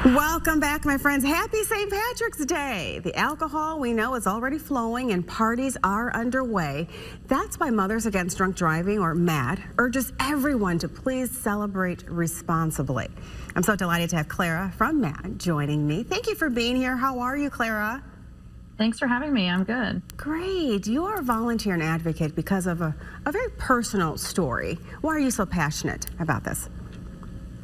Welcome back, my friends. Happy St. Patrick's Day. The alcohol we know is already flowing and parties are underway. That's why Mothers Against Drunk Driving, or MADD, urges everyone to please celebrate responsibly. I'm so delighted to have Clara from MADD joining me. Thank you for being here. How are you, Clara? Thanks for having me. I'm good. Great. You are a volunteer and advocate because of a very personal story. Why are you so passionate about this?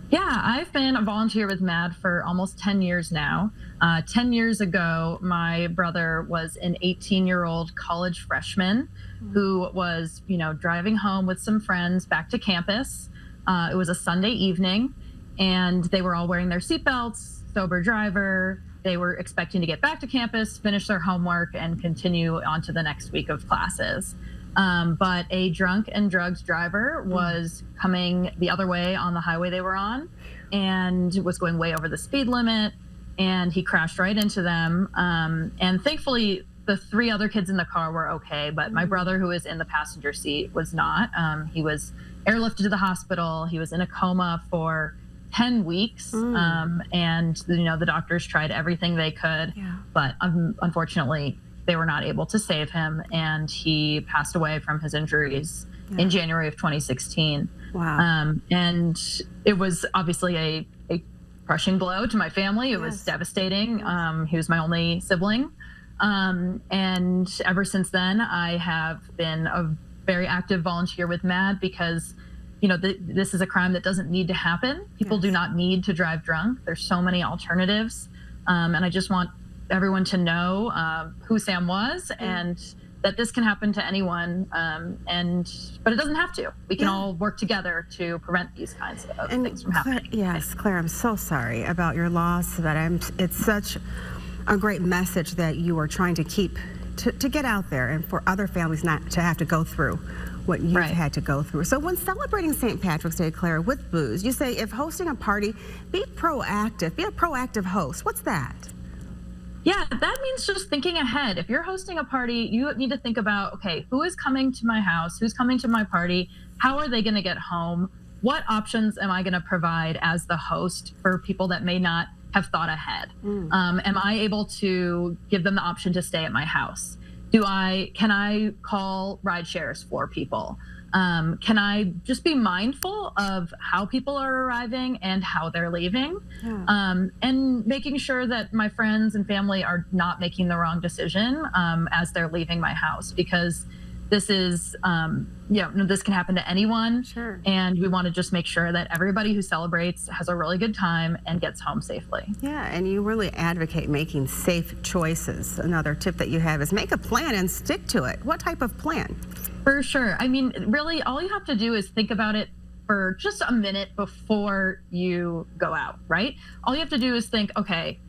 Yeah, I've been a volunteer with MADD for almost 10 years now. 10 years ago, my brother was an 18-year-old college freshman who was, driving home with some friends back to campus. It was a Sunday evening, and they were all wearing their seatbelts, sober driver. They were expecting to get back to campus, finish their homework, and continue on to the next week of classes. But a drunk and drugged driver was coming the other way on the highway they were on and was going way over the speed limit, and he crashed right into them. And thankfully, the three other kids in the car were okay, but my brother, who was in the passenger seat, was not. He was airlifted to the hospital. He was in a coma for 10 weeks. And the doctors tried everything they could, but unfortunately, they were not able to save him, and he passed away from his injuries in January of 2016. Wow. And it was obviously a crushing blow to my family. It was devastating. He was my only sibling. And ever since then, I have been a very active volunteer with MADD because this is a crime that doesn't need to happen. People do not need to drive drunk. There's so many alternatives. And I just want everyone to know who Sam was and that this can happen to anyone, but it doesn't have to. We can all work together to prevent these kinds of things from happening. Yes, Claire, I'm so sorry about your loss, but it's such a great message that you are trying to keep, to get out there and for other families not to have to go through what you've had to go through. So when celebrating St. Patrick's Day, Claire, with booze, you say if hosting a party, be proactive, be a proactive host. What's that? Yeah, that means just thinking ahead. If you're hosting a party, you need to think about, okay, who is coming to my house? Who's coming to my party? How are they going to get home? What options am I going to provide as the host for people that may not have thought ahead? Am I able to give them the option to stay at my house? Can I call ride shares for people? Can I just be mindful of how people are arriving and how they're leaving? And making sure that my friends and family are not making the wrong decision as they're leaving my house, because this is, this can happen to anyone. And we want to just make sure that everybody who celebrates has a really good time and gets home safely. Yeah, and you really advocate making safe choices. Another tip that you have is make a plan and stick to it. What type of plan? For sure. I mean, really, all you have to do is think about it for just a minute before you go out, right? All you have to do is think, okay,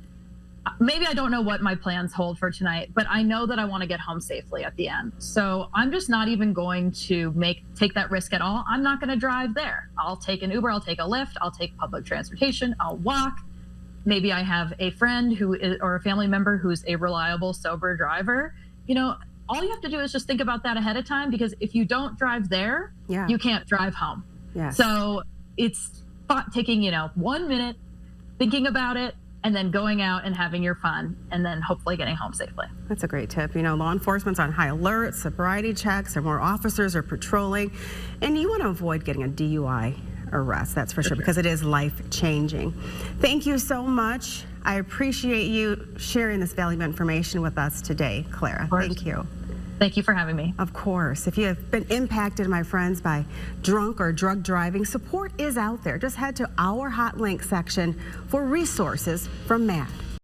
maybe I don't know what my plans hold for tonight, but I know that I want to get home safely at the end. So I'm just not even going to take that risk at all. I'm not going to drive there. I'll take an Uber, I'll take a Lyft, I'll take public transportation, I'll walk. Maybe I have a friend or a family member who's a reliable, sober driver. All you have to do is just think about that ahead of time, because if you don't drive there, you can't drive home. So it's taking, 1 minute, thinking about it, and then going out and having your fun, and then hopefully getting home safely. That's a great tip. Law enforcement's on high alert, sobriety checks, or more officers are patrolling, and you want to avoid getting a DUI arrest, that's for sure, because it is life-changing. Thank you so much. I appreciate you sharing this valuable information with us today, Clara. Thank you. Thank you for having me. Of course. If you have been impacted, my friends, by drunk or drug driving, support is out there. Just head to our hot link section for resources from MADD.